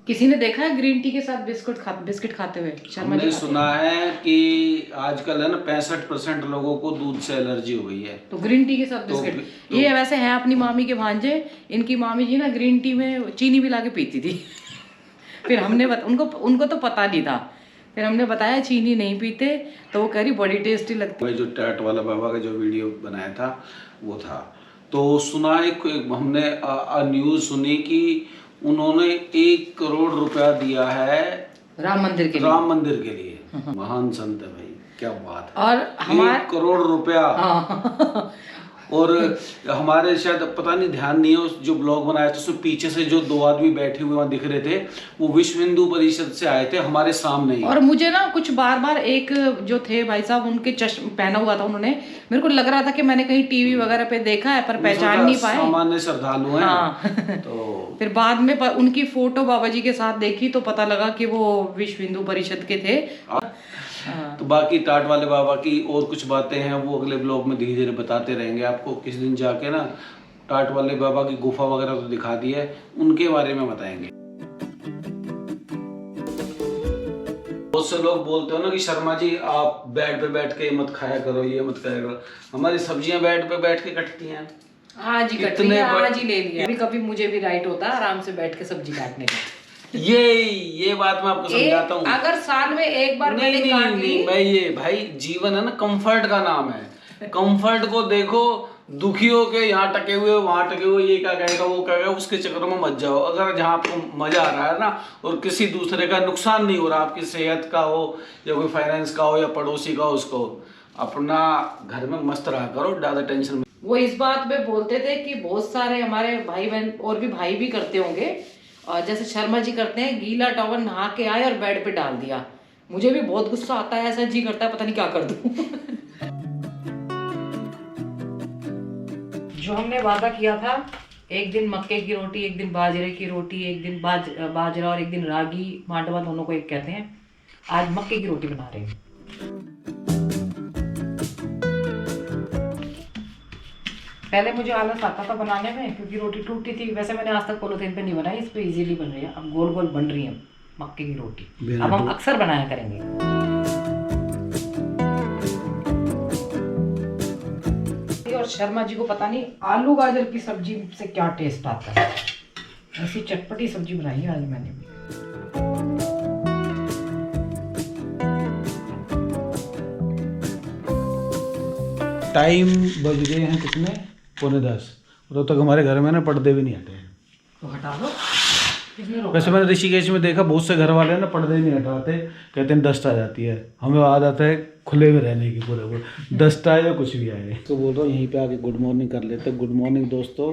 किसी ने देखा है ग्रीन टी के साथ बिस्किट खाते हुए? शर्मा जी हमने सुना है कि आजकल है ना 65% लोगों को दूध से एलर्जी हो गई है, तो ग्रीन टी के साथ बिस्किट। ये वैसे है अपनी मामी के भांजे। इनकी मामी जी ना ग्रीन टी में चीनी मिला के पीती थी। फिर हमने उनको तो पता नहीं था। फिर हमने बताया चीनी नहीं पीते, तो वो कह रही बड़ी टेस्टी लगती। भाई जो टैट वाला बाबा का जो वीडियो बनाया था वो था, तो सुना एक हमने न्यूज़ सुनी कि उन्होंने 1 करोड़ रुपया दिया है राम मंदिर के लिए। महान संत है भाई, क्या बात है। और 1 करोड़ रुपया। और हमारे शायद पता नहीं ध्यान नहीं है, उस जो ब्लॉग बनाया था उसमें पीछे से जो 2 आदमी बैठे हुए वहां दिख रहे थे, वो विश्व हिंदू परिषद से आए थे हमारे सामने ही। और मुझे ना कुछ बार बार एक जो थे भाई साहब, उनके चश्मा पहना हुआ था उन्होंने, मेरे को लग रहा था कि मैंने कहीं टीवी वगैरह पे देखा है, पर पहचान नहीं पाए। सामान्य श्रद्धालु हैं। हाँ। तो फिर बाद में उनकी फोटो बाबा जी के साथ देखी तो पता लगा कि वो विश्व हिंदू परिषद के थे। तो बाकी टाट वाले बाबा की और कुछ बातें हैं वो अगले ब्लॉग में धीरे धीरे बताते रहेंगे आपको। किस दिन जाके ना टाट वाले बाबा की गुफा वगैरह तो दिखा दी है, उनके बारे में बताएंगे। बहुत से लोग बोलते हो ना कि शर्मा जी आप बेड पे बैठ के मत खाया करो, ये मत खाया करो। हमारी सब्जियां बेड पे बैठ के कटती हैं। आज ही कट लिया, आज ही ले लिया। कभी कभी मुझे भी राइट होता है आराम से बैठ के सब्जी काटने का। ये बात मैं आपको समझाता हूँ। अगर साल में एक बार मैंने काट ली। मैं ये भाई जीवन है ना कंफर्ट का नाम है। कंफर्ट को देखो, दुखी हो के यहाँ टके हुए वहां टके हुए, ये क्या कहेगा वो क्या कहेगा, उसके चक्कर में मत जाओ। अगर जहाँ आपको मजा आ रहा है ना और किसी दूसरे का नुकसान नहीं हो रहा, आपकी सेहत का हो या कोई फाइनेंस का हो या पड़ोसी का हो, उसको अपना घर में मस्त रहा करो, ज्यादा टेंशन। वो इस बात पे बोलते थे कि बहुत सारे हमारे भाई बहन और भी भाई भी करते होंगे, और जैसे शर्मा जी करते हैं, गीला टॉवल नहा के आए और बेड पे डाल दिया। मुझे भी बहुत गुस्सा आता है, ऐसा जी करता है पता नहीं क्या कर दूं। जो हमने वादा किया था, एक दिन मक्के की रोटी, एक दिन बाजरे की रोटी, एक दिन बाजरा और एक दिन रागी मांडवा, दोनों को एक कहते हैं। आज मक्के की रोटी बना रहे हैं। पहले मुझे आलस आता था बनाने में क्योंकि रोटी टूटती थी। वैसे मैंने आज तक पॉलीथिन पे नहीं बनाई, इस पे इजीली बन रही है। अब गोल गोल बन रही है मक्के की रोटी। अब हम अक्सर बनाया करेंगे। और शर्मा जी को पता नहीं आलू गाजर की सब्जी से क्या टेस्ट आता है। ऐसी चटपटी सब्जी बनाई है आज मैंने भी। टाइम बज गए हैं कितने, 9:45। तो तक हमारे घर में ना पर्दे भी नहीं हटे हैं, तो हटा दो। वैसे मैंने ऋषिकेश में देखा बहुत से घर वाले हैं ना पर्दे नहीं हटाते, कहते हैं डस्ट आ जाती है। हमें आदत है खुले में रहने की, पूरे डस्ट आए या कुछ भी आए। तो बोल रहा हूँ यहीं पे आके गुड मॉर्निंग कर लेते। गुड मॉर्निंग दोस्तों,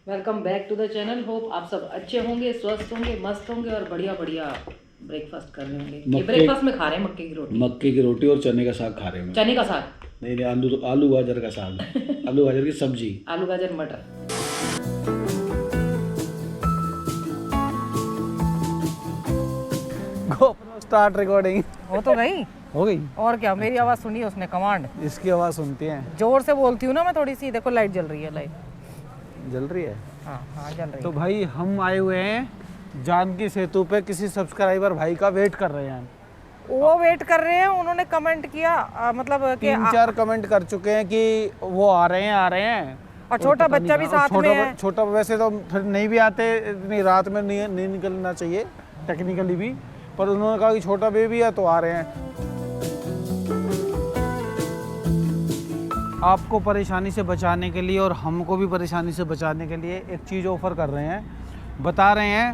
welcome back to the channel. Hope आप सब अच्छे होंगे, स्वस्थ होंगे, मस्त होंगे और बढ़िया बढ़िया ब्रेकफास्ट कर रहे होंगे। ये ब्रेकफास्ट में खा रहे हैं मक्के की रोटी और चने का साग खा रहे हैं। चने का साग नहीं, आलू गाजर का साग। आलू गाजर की सब्जी, आलू गाजर मटर। स्टार्ट रिकॉर्डिंग हो तो गई, हो गई। और क्या, मेरी आवाज सुनी उसने, कमांड। इसकी आवाज सुनती हैं, जोर से बोलती हूँ ना मैं थोड़ी सी। देखो लाइट जल रही है, लाइट जल रही है। हाँ हाँ जल रही है। तो भाई हम आए हुए हैं जानकी सेतु पे, किसी सब्सक्राइबर भाई का वेट कर रहे हैं। वो वेट कर रहे हैं, उन्होंने कमेंट किया, मतलब 3-4 कमेंट कर चुके हैं कि वो आ रहे हैं। और छोटा बच्चा भी साथ में है। छोटा वैसे तो फिर नहीं भी आते, इतनी रात में नहीं निकलना चाहिए टेक्निकली भी, पर उन्होंने कहा कि छोटा बेबी है तो आ रहे हैं। आपको परेशानी से बचाने के लिए और हमको भी परेशानी से बचाने के लिए एक चीज़ ऑफ़र कर रहे हैं। बता रहे हैं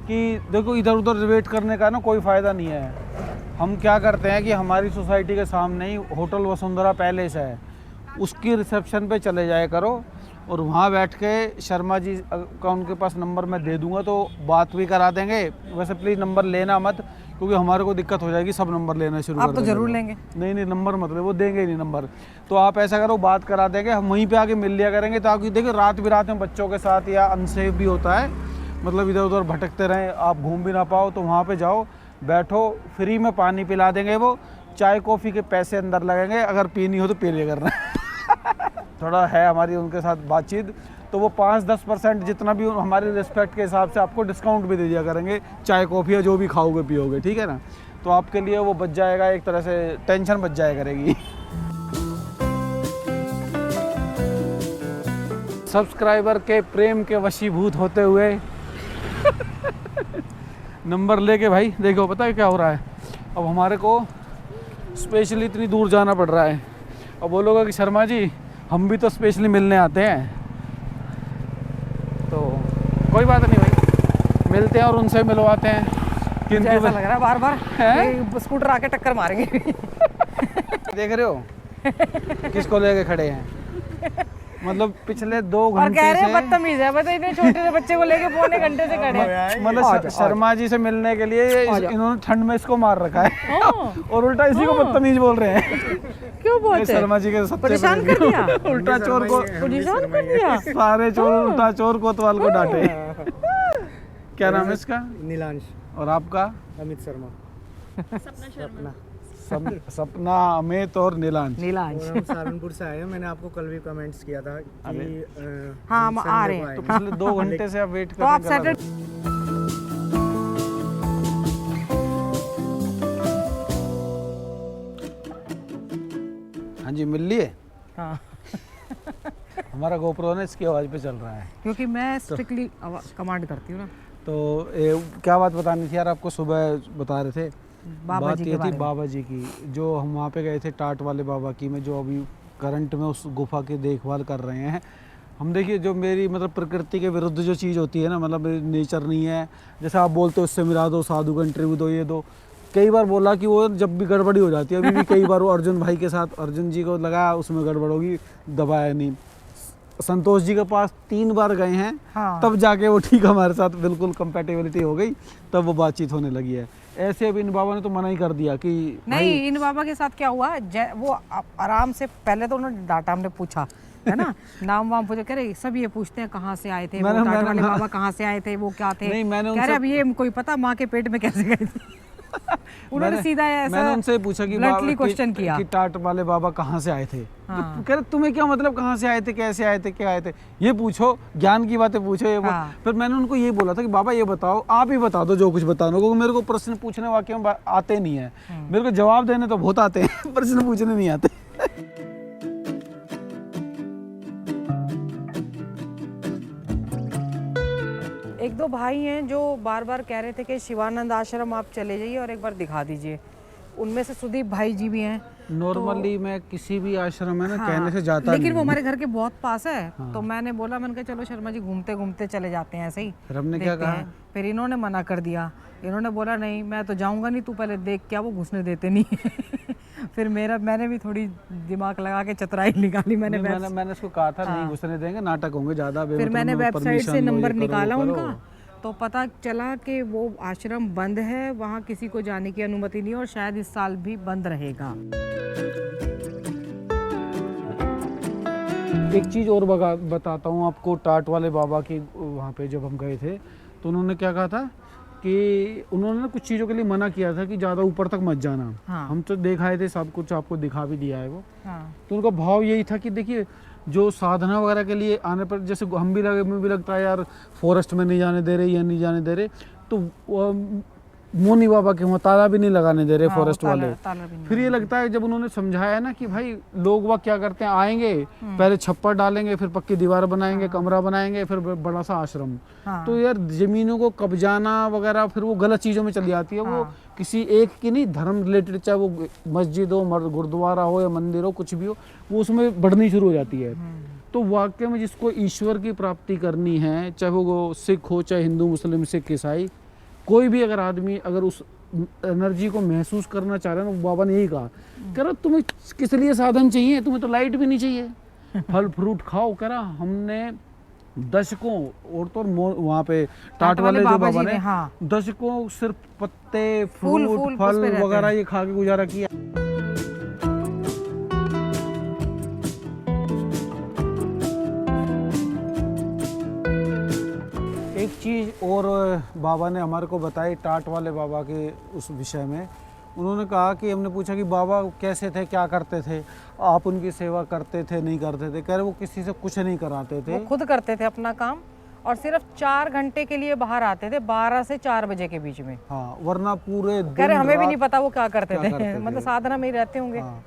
कि देखो इधर उधर वेट करने का ना कोई फ़ायदा नहीं है। हम क्या करते हैं कि हमारी सोसाइटी के सामने ही होटल वसुंधरा पैलेस है, उसकी रिसेप्शन पे चले जाया करो और वहाँ बैठ के शर्मा जी का उनके पास नंबर मैं दे दूंगा तो बात भी करा देंगे। वैसे प्लीज़ नंबर लेना मत, क्योंकि हमारे को दिक्कत हो जाएगी सब नंबर लेना शुरू कर। आप तो जरूर लेंगे। नहीं नंबर मतलब वो देंगे ही नहीं नंबर। तो आप ऐसा करो, बात करा देंगे, हम वहीं पे आके मिल लिया करेंगे। ताकि देखिए रात में बच्चों के साथ या अनसेफ भी होता है, मतलब इधर उधर भटकते रहें, आप घूम भी ना पाओ, तो वहाँ पे जाओ, बैठो, फ्री में पानी पिला देंगे। वो चाय कॉफ़ी के पैसे अंदर लगेंगे, अगर पीनी हो तो पी लिया करना। थोड़ा है हमारी उनके साथ बातचीत, तो वो 5-10% जितना भी हमारे रिस्पेक्ट के हिसाब से आपको डिस्काउंट भी दे दिया करेंगे, चाय कॉफ़ी या जो भी खाओगे पियोगे, ठीक है ना। तो आपके लिए वो बच जाएगा, एक तरह से टेंशन बच जाया करेगी। सब्सक्राइबर के प्रेम के वशीभूत होते हुए नंबर लेके भाई देखो, पता है क्या हो रहा है, अब हमारे को स्पेशली इतनी दूर जाना पड़ रहा है। अब बोलोगे कि शर्मा जी हम भी तो स्पेशली मिलने आते हैं, तो कोई बात नहीं भाई, मिलते हैं और उनसे मिलवाते हैं। मुझे ऐसा लग रहा है बार बार स्कूटर आके टक्कर मारेंगे। देख रहे हो किसको लेके खड़े हैं, मतलब पिछले 2 घंटे और कह रहे हैं बदतमीज है, बताइए इतने छोटे से बच्चे को लेके पौने घंटे से खड़े हैं। मतलब शर्मा जी से मिलने के लिए इन्होंने ठंड में इसको मार रखा है और उल्टा इसी को बदतमीज बोल रहे हैं। क्यों बोलते? शर्मा जी के परेशान कर दिया, उल्टा चोर को परेशान कर दिया, सारे चोर उल्टा चोर कोतवाल को डांटे। क्या नाम है इसका? नीलांश। और आपका? अमित शर्मा। सपना। सपना, अमित और नीलांश। और हम सहारनपुर से आए हैं। मैंने आपको कल भी कमेंट्स किया था कि हाँ हम आ रहे हैं, तो पिछले 2 घंटे से आप वेट कर तो आप रहे हैं। हाँ जी, मिल लिए। हाँ हमारा गोप्रो ने इसकी आवाज़ पे चल रहा है, क्योंकि मैं स्ट्रिक्टली कमांड करती हूँ ना। तो क्या बात बतानी थी यार आपको, सुबह बता रहे थे बाबा जी के ये बारे थी में। बाबा जी की, जो हम वहाँ पे गए थे टाट वाले बाबा की में, जो अभी करंट में उस गुफा की देखभाल कर रहे हैं हम। देखिए जो मेरी मतलब प्रकृति के विरुद्ध जो चीज़ होती है ना, मतलब नेचर नहीं है, जैसे आप बोलते हो उससे मिला दो, साधु का इंटरव्यू दो, ये दो, कई बार बोला कि वो जब भी गड़बड़ी हो जाती है। अभी भी कई बार वो अर्जुन भाई के साथ, अर्जुन जी को लगाया उसमें गड़बड़ होगी, दबाया नहीं। संतोष जी के पास 3 बार गए हैं, हाँ। तब जाके वो ठीक हमारे साथ बिल्कुल कंपेटेबिलिटी हो गई, तब वो बातचीत होने लगी है। ऐसे अभी इन बाबा ने तो मना ही कर दिया कि नहीं, इन बाबा के साथ क्या हुआ, वो आराम से, पहले तो उन्होंने डाटा, हमने पूछा है ना, नाम वाम पूछे, कह रहे सब ये पूछते हैं कहाँ से आए थे, वो टाटा वाले बाबा कहाँ से आए थे, वो क्या थे। नहीं, मैंने कह रहे अब ये कोई पता माँ के पेट में कैसे गए थे। उन्होंने सीधा ऐसा मैंने उनसे पूछा कि ब्लंटली क्वेश्चन किया कि टाट वाले बाबा कहाँ से आए थे। हाँ। तो कह रहे तुम्हें क्या मतलब कहाँ से आए थे, कैसे आए थे, क्या आए थे, ये पूछो, ज्ञान की बातें पूछो, ये हाँ। फिर मैंने उनको ये बोला था कि बाबा ये बताओ, आप ही बता दो जो कुछ बताना, क्योंकि मेरे को प्रश्न पूछने वाकई में आते नहीं है। मेरे को जवाब देने तो बहुत आते हैं, प्रश्न पूछने नहीं आते। एक 2 भाई हैं जो बार बार कह रहे थे कि शिवानंद आश्रम आप चले जाइए और एक बार दिखा दीजिए। उनमें से सुदीप भाई जी भी हैं। नॉर्मली मैं किसी भी आश्रम है ना, हाँ, कहने से जाता लेकिन नहीं वो हूँ। हमारे घर के बहुत पास है। तो मैंने बोला, मैंने कहा चलो शर्मा जी घूमते घूमते चले जाते हैं ऐसे ही। फिर हमने क्या देखते कहा? हैं। फिर इन्होंने मना कर दिया, इन्होंने बोला नहीं मैं तो जाऊंगा नहीं, तू पहले देख, क्या वो घुसने देते नहीं। फिर मैंने भी थोड़ी दिमाग लगा के चतुराई निकाली। मैंने उसको कहा था नहीं घुसने देंगे, नाटक होंगे ज़्यादा। फिर मैंने वेबसाइट से नंबर निकाला उनका, तो पता चला कि वो आश्रम बंद है, वहाँ किसी को जाने की अनुमति नहीं, और शायद इस साल भी बंद रहेगा। एक चीज़ और बताता हूँ आपको, टाट वाले बाबा की वहाँ पे जब हम गए थे तो उन्होंने क्या कहा था कि उन्होंने ना कुछ चीज़ों के लिए मना किया था कि ज़्यादा ऊपर तक मत जाना। हाँ। हम तो दिखाए थे सब कुछ, आपको दिखा भी दिया है वो। हाँ। तो उनका भाव यही था कि देखिए जो साधना वगैरह के लिए आने पर, जैसे हम भी हमें भी लगता है यार फॉरेस्ट में नहीं जाने दे रहे, ये नहीं जाने दे रहे, तो मोनी बाबा के वहाँ ताला भी नहीं लगाने दे रहे फॉरेस्ट वाले। फिर ये लगता है जब उन्होंने समझाया ना कि भाई लोग वह क्या करते हैं, आएंगे पहले छप्पर डालेंगे, फिर पक्की दीवार बनाएंगे, कमरा बनाएंगे, फिर बड़ा सा आश्रम। तो यार जमीनों को कब्जाना वगैरह फिर वो गलत चीज़ों में चली जाती है। वो किसी एक की नहीं, धर्म रिलेटेड, चाहे वो मस्जिद हो, गुरुद्वारा हो या मंदिर हो, कुछ भी हो, वो उसमें बढ़नी शुरू हो जाती है। तो वाकई में जिसको ईश्वर की प्राप्ति करनी है, चाहे वो सिख हो, चाहे हिंदू, मुस्लिम, सिख, ईसाई, कोई भी अगर आदमी अगर उस एनर्जी को महसूस करना चाह रहे हैं, तो बाबा ने यही कहा, कह रहा तुम्हें किस लिए साधन चाहिए, तुम्हें तो लाइट भी नहीं चाहिए, फल फ्रूट खाओ। कह रहा हमने दशकों, और तो वहाँ पे टाट वाले जो बाबा ने दशकों सिर्फ पत्ते, फ्रूट, फल वगैरह ये खा के गुजारा किया। एक चीज़ और बाबा ने हमारे को बताई टाट वाले बाबा के उस विषय में, उन्होंने कहा कि हमने पूछा कि बाबा कैसे थे, क्या करते थे, आप उनकी सेवा करते थे नहीं करते थे? कह रहे वो किसी से कुछ नहीं कराते थे, वो खुद करते थे अपना काम और सिर्फ 4 घंटे के लिए बाहर आते थे 12 से 4 बजे के बीच में। हाँ, वरना पूरे कह रहे हमें भी नहीं पता वो क्या करते क्या थे, करते मतलब थे। साधना में ही रहते होंगे। हाँ,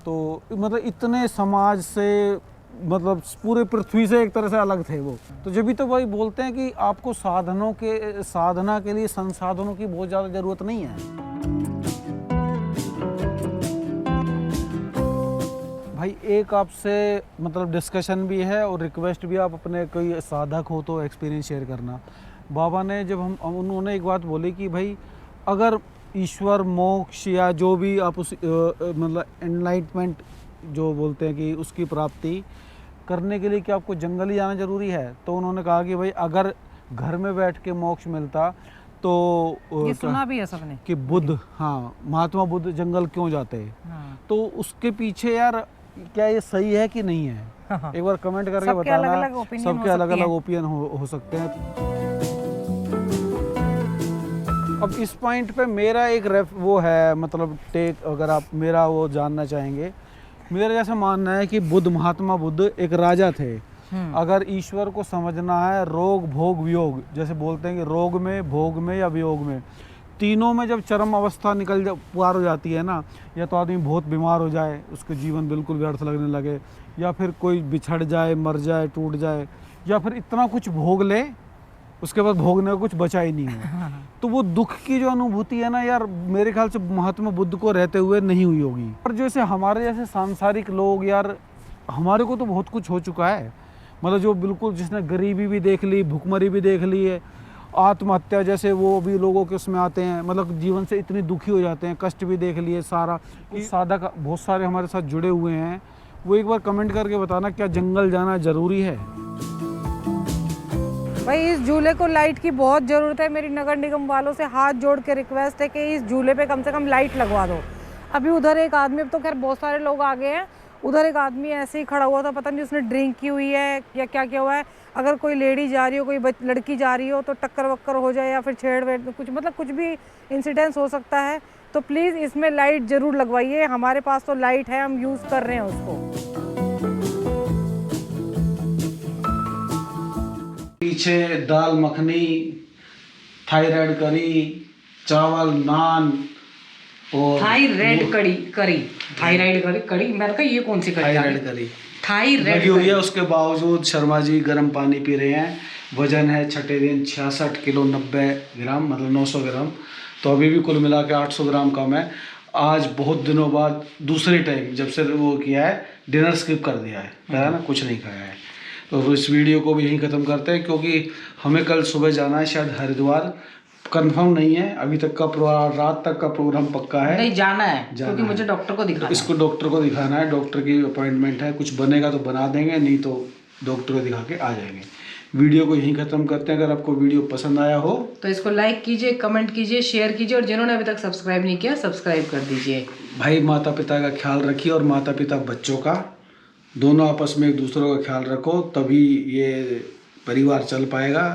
तो मतलब इतने समाज से, मतलब पूरे पृथ्वी से एक तरह से अलग थे वो। तो जब भी तो भाई बोलते हैं कि आपको साधना के लिए संसाधनों की बहुत ज़्यादा ज़रूरत नहीं है। भाई एक आपसे मतलब डिस्कशन भी है और रिक्वेस्ट भी, आप अपने कोई साधक हो तो एक्सपीरियंस शेयर करना। बाबा ने जब उन्होंने एक बात बोली कि भाई अगर ईश्वर, मोक्ष या जो भी आप उस मतलब एनलाइटमेंट जो बोलते हैं कि उसकी प्राप्ति करने के लिए क्या आपको जंगल ही जाना ज़रूरी है? तो उन्होंने कहा कि भाई अगर घर में बैठ के मोक्ष मिलता तो ये सुना भी है सबने कि बुद्ध, हाँ, महात्मा बुद्ध जंगल क्यों जाते? हाँ। तो उसके पीछे यार क्या ये सही है कि नहीं है? हाँ। एक बार कमेंट करके सबके बताना। अलग-अलग opinion सबके हो अलग सकती अलग हैं। ओपिनियन हो सकते हैं। अब इस पॉइंट पे मेरा एक वो है, मतलब टेक, अगर आप मेरा वो जानना चाहेंगे, मेरा जैसा मानना है कि महात्मा बुद्ध एक राजा थे। अगर ईश्वर को समझना है, रोग भोग वियोग, जैसे बोलते हैं कि रोग में, भोग में या वियोग में, तीनों में जब चरम अवस्था पार हो जाती है ना, या तो आदमी बहुत बीमार हो जाए, उसके जीवन बिल्कुल व्यर्थ लगने लगे, या फिर कोई बिछड़ जाए, मर जाए, टूट जाए, या फिर इतना कुछ भोग ले उसके बाद भोगने का कुछ बचा ही नहीं हो, तो वो दुख की जो अनुभूति है ना यार, मेरे ख्याल से महात्मा बुद्ध को रहते हुए नहीं हुई होगी। और जैसे हमारे जैसे सांसारिक लोग यार, हमारे को तो बहुत कुछ हो चुका है, मतलब जो बिल्कुल जिसने गरीबी भी देख ली, भुखमरी भी देख ली है, आत्महत्या जैसे वो भी लोगों के उसमें आते हैं, मतलब जीवन से इतनी दुखी हो जाते हैं, कष्ट भी देख लिए सारा। साधक बहुत सारे हमारे साथ जुड़े हुए हैं, वो एक बार कमेंट करके बताना क्या जंगल जाना ज़रूरी है? भाई इस झूले को लाइट की बहुत ज़रूरत है। मेरी नगर निगम वालों से हाथ जोड़ के रिक्वेस्ट है कि इस झूले पे कम से कम लाइट लगवा दो। अभी उधर एक आदमी, अब तो खैर बहुत सारे लोग आ गए हैं, उधर एक आदमी ऐसे ही खड़ा हुआ था, पता नहीं उसने ड्रिंक की हुई है या क्या किया हुआ है। अगर कोई लेडी जा रही हो, कोई लड़की जा रही हो तो टक्कर वक्कर हो जाए या फिर छेड़ वेड़ कुछ, मतलब कुछ भी इंसिडेंस हो सकता है। तो प्लीज़ इसमें लाइट ज़रूर लगवाइए। हमारे पास तो लाइट है, हम यूज़ कर रहे हैं उसको। पीछे दाल मखनी, थायराइड करी, चावल, नान और थायराइड कड़ी मैंने कहा ये कौन सी कड़ी? थायराइड करी थायराइड लगी हुई है। उसके बावजूद शर्मा जी गर्म पानी पी रहे हैं। वजन है छठे दिन 66 किलो 90 ग्राम, मतलब 900 ग्राम। तो अभी भी कुल मिला के 800 ग्राम कम है। आज बहुत दिनों बाद दूसरे टाइम जब से वो किया है, डिनर स्किप कर दिया है ना, कुछ नहीं खाया है। तो इस वीडियो को भी यहीं ख़त्म करते हैं, क्योंकि हमें कल सुबह जाना है शायद हरिद्वार। कंफर्म नहीं है अभी तक का, रात तक का प्रोग्राम पक्का है। नहीं जाना है क्योंकि मुझे डॉक्टर को दिखाना है। इसको डॉक्टर को दिखाना है, डॉक्टर की अपॉइंटमेंट है। कुछ बनेगा तो बना देंगे, नहीं तो डॉक्टर को दिखा के आ जाएंगे। वीडियो को यहीं ख़त्म करते हैं। अगर आपको वीडियो पसंद आया हो तो इसको लाइक कीजिए, कमेंट कीजिए, शेयर कीजिए, और जिन्होंने अभी तक सब्सक्राइब नहीं किया सब्सक्राइब कर दीजिए। भाई माता पिता का ख्याल रखिए, और माता पिता बच्चों का, दोनों आपस में एक दूसरे का ख्याल रखो, तभी ये परिवार चल पाएगा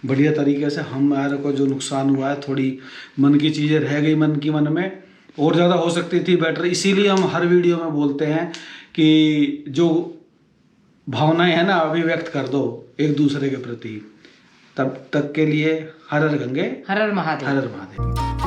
बढ़िया तरीके से। हमारे को जो नुकसान हुआ है, थोड़ी मन की चीज़ें रह गई मन में, और ज़्यादा हो सकती थी बेटर। इसीलिए हम हर वीडियो में बोलते हैं कि जो भावनाएं हैं ना, अभिव्यक्त कर दो एक दूसरे के प्रति। तब तक के लिए हर हर गंगे, हर हर महादेव। हर हर महादेव।